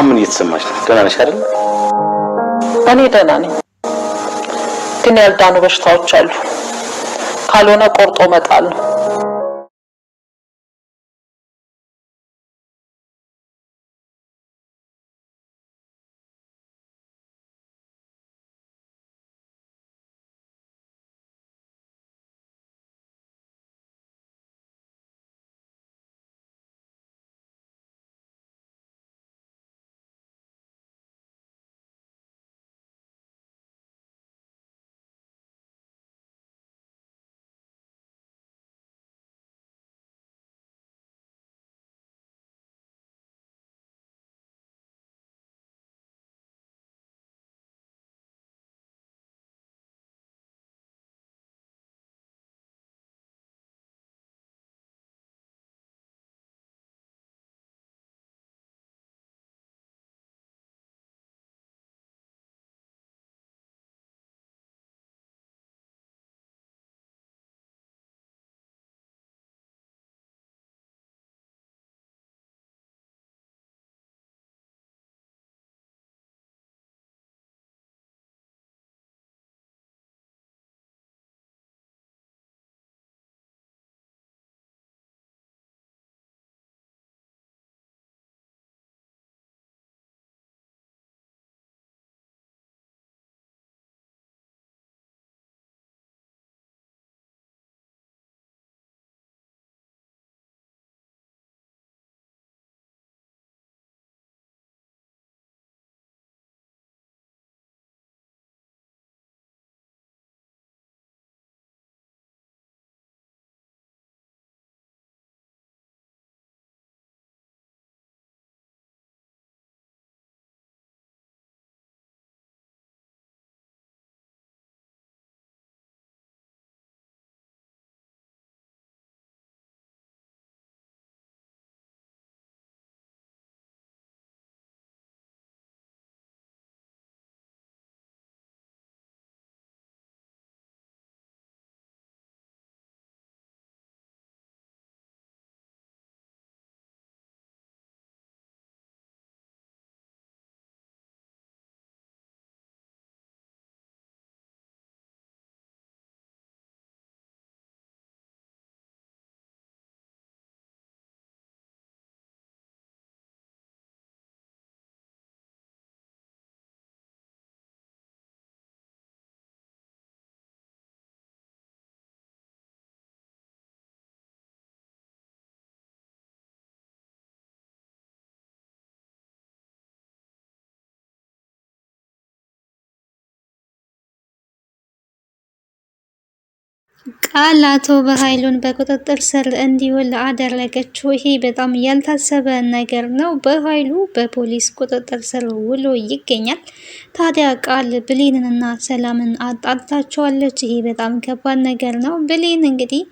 ምን እየተሰማሽ ነው? ደህና ነሽ አይደል? እኔ ደህና ነኝ፣ ግን ያልዳኑ በሽታዎች አሉ። ካልሆነ ቆርጦ መጣል ነው። ቃል አቶ በኃይሉን በቁጥጥር ስር እንዲውል አደረገችው። ይሄ በጣም ያልታሰበ ነገር ነው። በኃይሉ በፖሊስ ቁጥጥር ስር ውሎ ይገኛል። ታዲያ ቃል ብሌንንና ሰላምን አጣልታቸዋለች። ይሄ በጣም ከባድ ነገር ነው። ብሌን እንግዲህ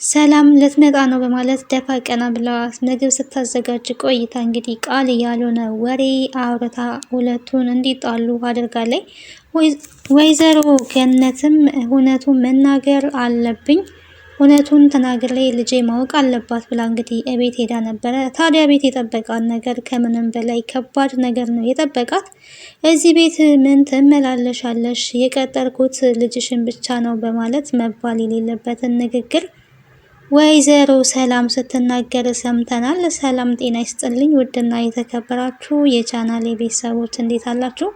ሰላም ልትመጣ ነው በማለት ደፋ ቀና ብላ ምግብ ስታዘጋጅ ቆይታ እንግዲህ ቃል ያልሆነ ወሬ አውርታ ሁለቱን እንዲጣሉ አድርጋለች። ወይዘሮ ገነትም እውነቱን መናገር አለብኝ፣ እውነቱን ተናግሬ ልጄ ማወቅ አለባት ብላ እንግዲህ እቤት ሄዳ ነበረ። ታዲያ ቤት የጠበቃት ነገር ከምንም በላይ ከባድ ነገር ነው የጠበቃት። እዚህ ቤት ምን ትመላለሻለሽ? የቀጠርኩት ልጅሽን ብቻ ነው በማለት መባል የሌለበትን ንግግር ወይዘሮ ሰላም ስትናገር ሰምተናል። ሰላም ጤና ይስጥልኝ ውድና የተከበራችሁ የቻናሌ ቤተሰቦች እንዴት አላችሁ?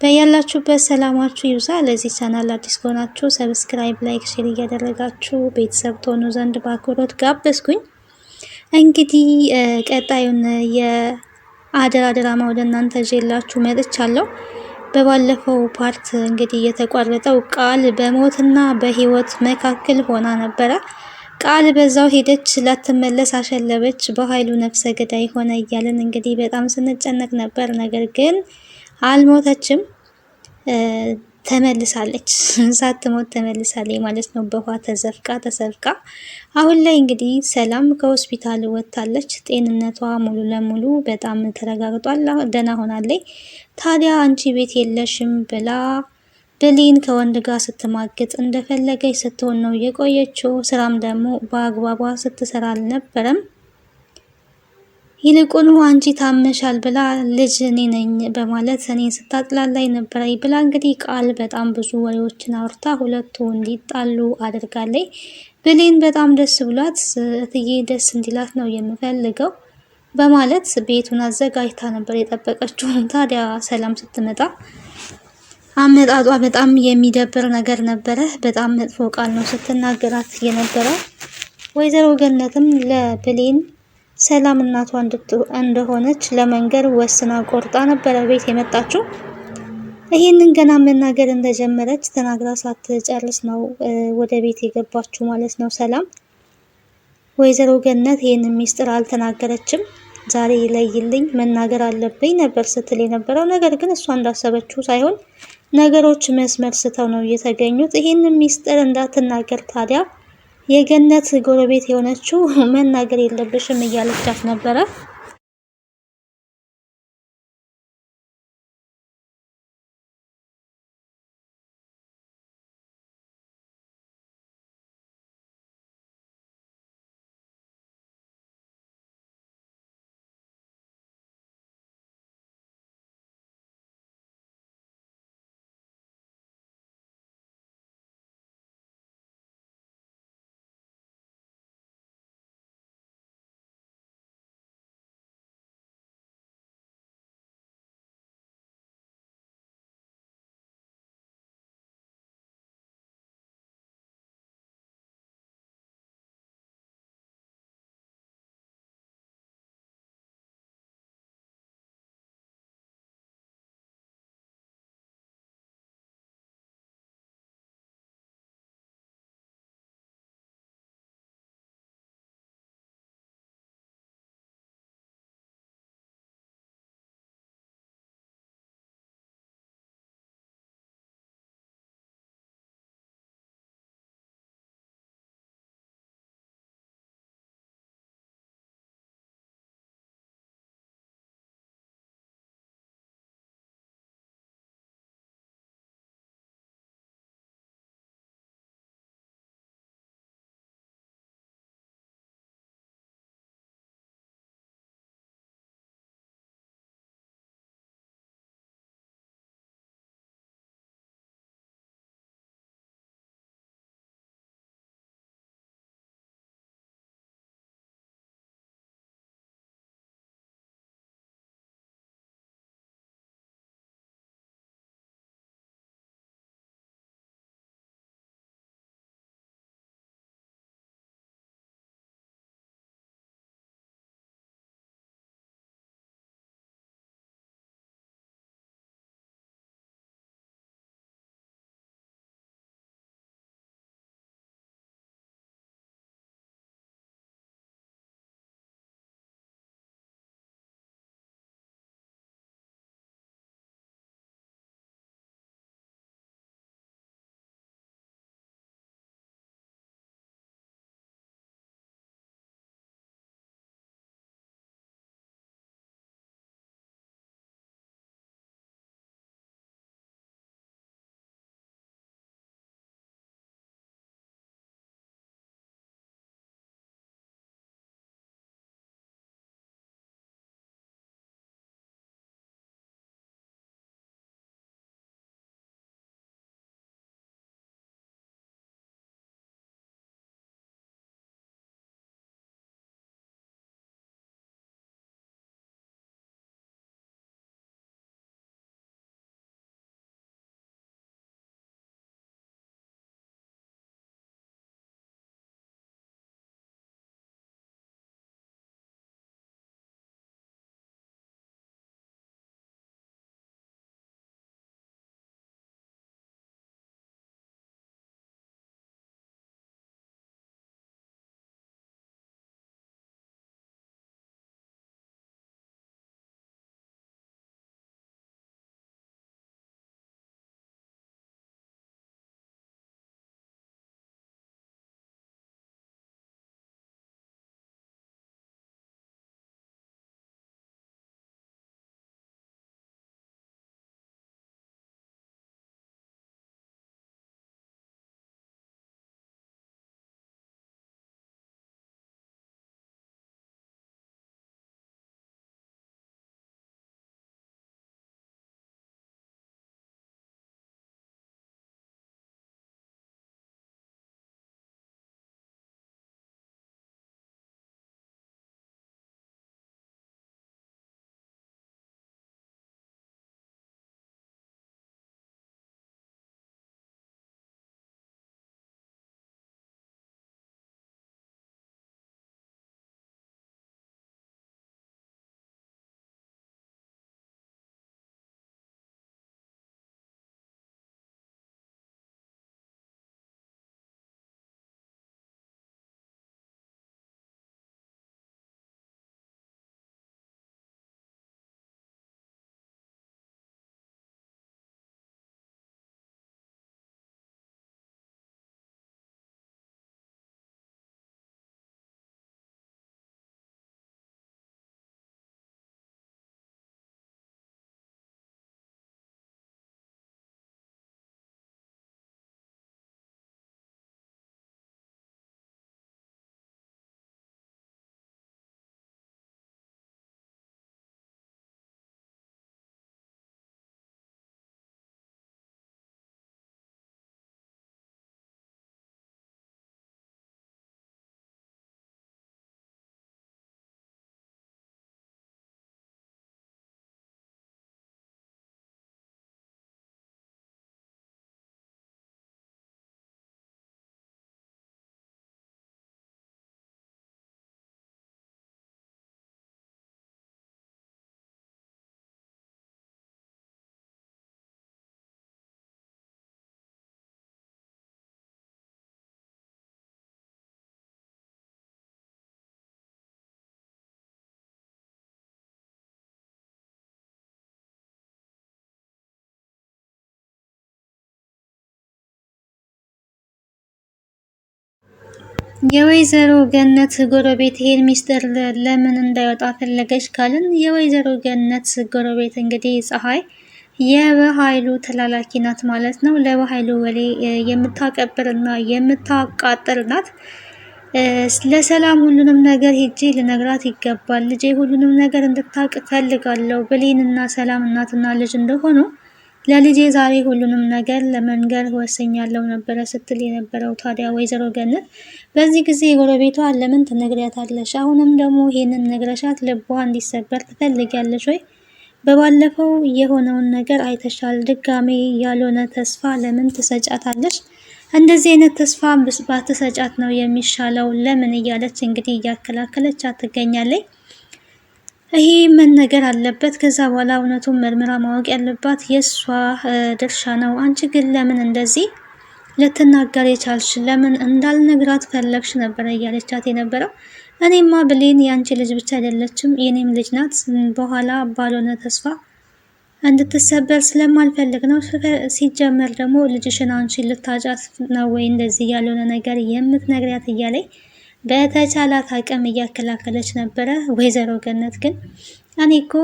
በያላችሁበት ሰላማችሁ ይብዛ። ለዚህ ቻናል አዲስ ከሆናችሁ ሰብስክራይብ፣ ላይክ፣ ሼር እያደረጋችሁ ቤተሰብ ትሆኑ ዘንድ በአክብሮት ጋበዝኩኝ። እንግዲህ ቀጣዩን የአደራ ድራማ ወደ እናንተ ይዤላችሁ መጥቻለሁ። በባለፈው ፓርት እንግዲህ የተቋረጠው ቃል በሞትና በህይወት መካከል ሆና ነበረ። ቃል በዛው ሄደች፣ ላትመለስ አሸለበች፣ በኃይሉ ነፍሰ ገዳይ ሆነ እያለን እንግዲህ በጣም ስንጨነቅ ነበር። ነገር ግን አልሞተችም። ተመልሳለች። ሳትሞት ተመልሳለች ማለት ነው። በውሃ ተዘፍቃ አሁን ላይ እንግዲህ ሰላም ከሆስፒታል ወጥታለች። ጤንነቷ ሙሉ ለሙሉ በጣም ተረጋግጧል። ደህና ሆናለች። ታዲያ አንቺ ቤት የለሽም ብላ ብሌን ከወንድ ጋር ስትማግጥ እንደፈለገች ስትሆን ነው የቆየችው። ስራም ደግሞ በአግባቧ ስትሰራ አልነበረም። ይልቁኑ አንቺ ታመሻል ብላ ልጅ እኔ ነኝ በማለት እኔ ስታጥላላይ ነበረ ብላ እንግዲህ ቃል በጣም ብዙ ወሬዎችን አውርታ ሁለቱ እንዲጣሉ አድርጋለች። ብሌን በጣም ደስ ብሏት እትዬ ደስ እንዲላት ነው የምፈልገው በማለት ቤቱን አዘጋጅታ ነበር የጠበቀችው። ታዲያ ሰላም ስትመጣ አመጣጧ በጣም የሚደብር ነገር ነበረ። በጣም መጥፎ ቃል ነው ስትናገራት የነበረው። ወይዘሮ ገነትም ለብሌን ሰላም እናቷ እንደሆነች ለመንገር ወስና ቆርጣ ነበረ ቤት የመጣችው። ይህንን ገና መናገር እንደጀመረች ተናግራ ሳትጨርስ ነው ወደ ቤት የገባችው ማለት ነው ሰላም። ወይዘሮ ገነት ይህንን ሚስጥር አልተናገረችም። ዛሬ ይለይልኝ መናገር አለብኝ ነበር ስትል የነበረው። ነገር ግን እሷ እንዳሰበችው ሳይሆን ነገሮች መስመር ስተው ነው የተገኙት። ይህንን ሚስጥር እንዳትናገር ታዲያ የገነት ጎረቤት የሆነችው መናገር የለብሽም እያለቻት ነበረ። የወይዘሮ ገነት ጎረቤት ይሄን ሚስጥር ለምን እንዳይወጣ ፈለገች ካልን የወይዘሮ ገነት ጎረቤት እንግዲህ ፀሐይ የበኃይሉ ተላላኪ ናት ማለት ነው። ለበኃይሉ ወሬ የምታቀብርና የምታቃጥር ናት። ለሰላም ሁሉንም ነገር ሄጄ ልነግራት ይገባል። ልጄ ሁሉንም ነገር እንድታውቅ ፈልጋለሁ። ብሌንና ሰላም እናትና ልጅ እንደሆኑ ለልጄ ዛሬ ሁሉንም ነገር ለመንገር ወሰኛለሁ ነበረ ስትል የነበረው ታዲያ ወይዘሮ ገነት በዚህ ጊዜ ጎረቤቷ ለምን ትነግሪያታለሽ? አሁንም ደግሞ ይሄንን ነግረሻት ልቧ እንዲሰበር ትፈልጊያለሽ ወይ? በባለፈው የሆነውን ነገር አይተሻል። ድጋሜ ያልሆነ ተስፋ ለምን ትሰጫታለሽ? እንደዚህ አይነት ተስፋ ባትሰጫት ነው የሚሻለው። ለምን እያለች እንግዲህ እያከላከለቻት ትገኛለች። ይሄ መነገር አለበት። ከዛ በኋላ እውነቱን መርምራ ማወቅ ያለባት የእሷ ድርሻ ነው። አንቺ ግን ለምን እንደዚህ ልትናገር የቻልሽ? ለምን እንዳልነግራት ፈለግሽ? ነበረ እያለቻት የነበረው። እኔማ ብሌን የአንቺ ልጅ ብቻ አይደለችም የኔም ልጅ ናት። በኋላ ባልሆነ ተስፋ እንድትሰበር ስለማልፈልግ ነው። ሲጀመር ደግሞ ልጅሽን አንቺ ልታጫት ነው ወይ እንደዚህ ያልሆነ ነገር የምትነግሪያት? እያለኝ በተቻላት አቅም እያከላከለች ነበረ። ወይዘሮ ገነት ግን እኔ እኮ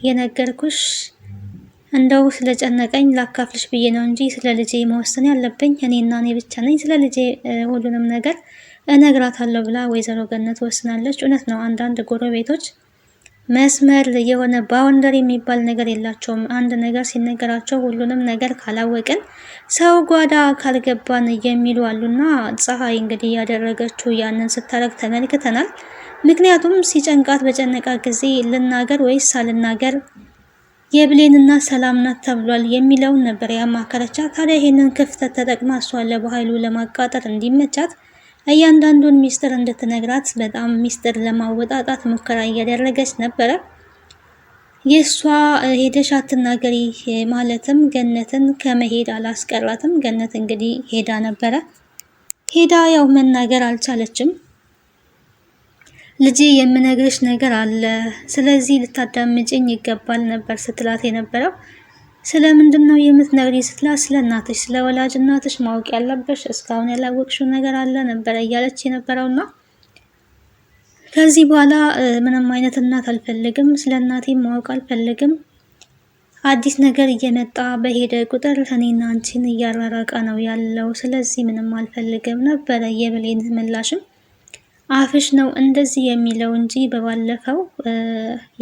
የነገርኩሽ እንደው ስለጨነቀኝ ላካፍልሽ ብዬ ነው እንጂ ስለ ልጄ መወሰን ያለብኝ እኔና እኔ ብቻ ነኝ። ስለ ልጄ ሁሉንም ነገር እነግራታለሁ ብላ ወይዘሮ ገነት ወስናለች። እውነት ነው፣ አንዳንድ ጎረቤቶች መስመር የሆነ ባውንደሪ የሚባል ነገር የላቸውም። አንድ ነገር ሲነገራቸው ሁሉንም ነገር ካላወቅን ሰው ጓዳ ካልገባን የሚሉ አሉና ፀሐይ እንግዲህ ያደረገችው ያንን ስታረግ ተመልክተናል። ምክንያቱም ሲጨንቃት በጨነቃ ጊዜ ልናገር ወይስ ሳልናገር የብሌንና ሰላም ናት ተብሏል የሚለውን ነበር ያማከረቻት። ታዲያ ይሄንን ክፍተት ተጠቅማ እሷን ለበኃይሉ ለማቃጠር እንዲመቻት እያንዳንዱን ሚስጥር እንድትነግራት በጣም ሚስጥር ለማወጣጣት ሙከራ እያደረገች ነበረ። የእሷ ሄደሽ አትናገሪ ማለትም ገነትን ከመሄድ አላስቀራትም። ገነት እንግዲህ ሄዳ ነበረ። ሄዳ ያው መናገር አልቻለችም። ልጄ የምነግርሽ ነገር አለ፣ ስለዚህ ልታዳምጭኝ ይገባል ነበር ስትላት የነበረው። ስለምንድን ነው የምትነግሪ ስትላት፣ ስለ እናትሽ፣ ስለ ወላጅ እናትሽ ማወቅ ያለብሽ እስካሁን ያላወቅሽው ነገር አለ ነበረ እያለች የነበረውና ከዚህ በኋላ ምንም አይነት እናት አልፈልግም፣ ስለ እናቴ ማወቅ አልፈልግም። አዲስ ነገር እየመጣ በሄደ ቁጥር እኔና አንቺን እያራራቀ ነው ያለው። ስለዚህ ምንም አልፈልግም ነበረ የብሌን ምላሽም። አፍሽ ነው እንደዚህ የሚለው እንጂ በባለፈው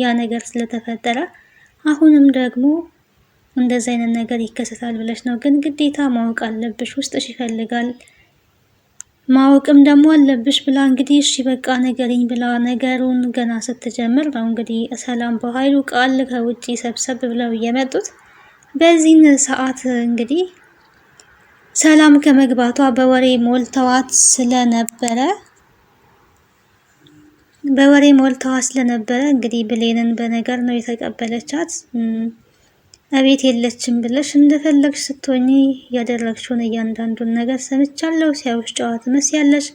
ያ ነገር ስለተፈጠረ አሁንም ደግሞ እንደዚህ አይነት ነገር ይከሰታል ብለሽ ነው። ግን ግዴታ ማወቅ አለብሽ፣ ውስጥሽ ይፈልጋል፣ ማወቅም ደግሞ አለብሽ ብላ እንግዲህ እሺ በቃ ነገርኝ ብላ ነገሩን ገና ስትጀምር ነው እንግዲህ ሰላም በኃይሉ ቃል ከውጪ ሰብሰብ ብለው እየመጡት። በዚህን ሰዓት እንግዲህ ሰላም ከመግባቷ በወሬ ሞልተዋት ስለነበረ እንግዲህ ብሌንን በነገር ነው የተቀበለቻት። እቤት የለችም ብለሽ እንደፈለግሽ ስትሆኚ ያደረግሽውን እያንዳንዱን ነገር ሰምቻለሁ። ሲያዩሽ ጨዋ ትመስያለሽ።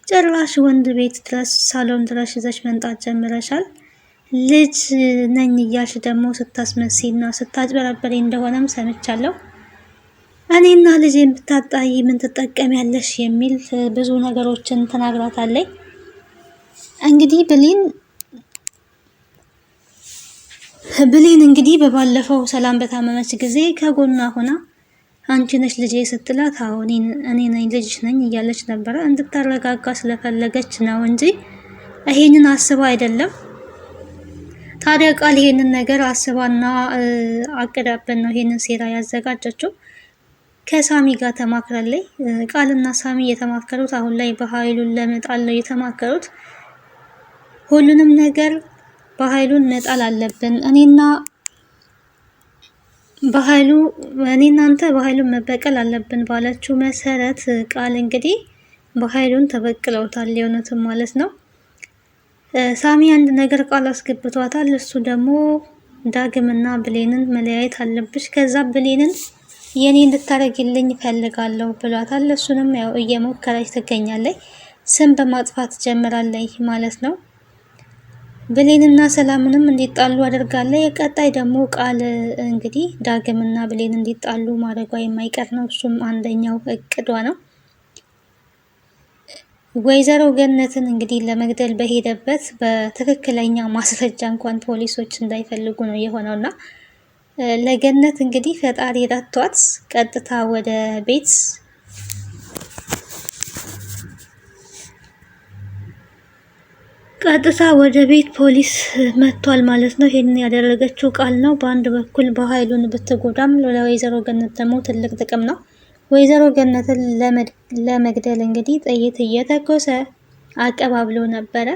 ጭራሽ ወንድ ቤት ድረስ ሳሎን ድረስ ይዘሽ መንጣት ጀምረሻል። ልጅ ነኝ እያልሽ ደግሞ ስታስመሲና ስታጭበረበሪ እንደሆነም ሰምቻለሁ። እኔና ልጅ ብታጣይ ምን ትጠቀሚያለሽ የሚል ብዙ ነገሮችን ተናግራታለች። እንግዲህ ብሌን እንግዲህ በባለፈው ሰላም በታመመች ጊዜ ከጎኗ ሆና አንቺ ነሽ ልጄ ስትላት፣ አዎ እኔ ነኝ ልጅሽ ነኝ እያለች ነበረ። እንድታረጋጋ ስለፈለገች ነው እንጂ ይሄንን አስባ አይደለም። ታዲያ ቃል ይሄንን ነገር አስባና አቅዳበት ነው ይሄንን ሴራ ያዘጋጀችው። ከሳሚ ጋር ተማክራለች። ቃልና ሳሚ የተማከሩት አሁን ላይ በኃይሉን ለመጣል ነው የተማከሩት። ሁሉንም ነገር በኃይሉን መጣል አለብን፣ እናንተ በኃይሉን መበቀል አለብን ባለችው መሰረት ቃል እንግዲህ በኃይሉን ተበቅለውታል። የእውነትም ማለት ነው። ሳሚ አንድ ነገር ቃል አስገብቷታል። እሱ ደግሞ ዳግምና ብሌንን መለያየት አለብሽ፣ ከዛ ብሌንን የኔ እንድታረግልኝ ፈልጋለሁ ብሏታል። እሱንም ያው እየሞከረች ትገኛለች። ስም በማጥፋት ጀምራለች ማለት ነው። ብሌንና ሰላምንም እንዲጣሉ አድርጋለች። ቀጣይ ደግሞ ቃል እንግዲህ ዳግምና ብሌን እንዲጣሉ ማድረጓ የማይቀር ነው። እሱም አንደኛው እቅዷ ነው። ወይዘሮ ገነትን እንግዲህ ለመግደል በሄደበት በትክክለኛ ማስረጃ እንኳን ፖሊሶች እንዳይፈልጉ ነው የሆነውና ለገነት እንግዲህ ፈጣሪ ረድቷት ቀጥታ ወደ ቤት ፖሊስ መጥቷል ማለት ነው። ይሄንን ያደረገችው ቃል ነው። በአንድ በኩል በኃይሉን ብትጎዳም ለወይዘሮ ገነት ደግሞ ትልቅ ጥቅም ነው። ወይዘሮ ገነትን ለመግደል እንግዲህ ጥይት እየተኮሰ አቀባብሎ ነበረ።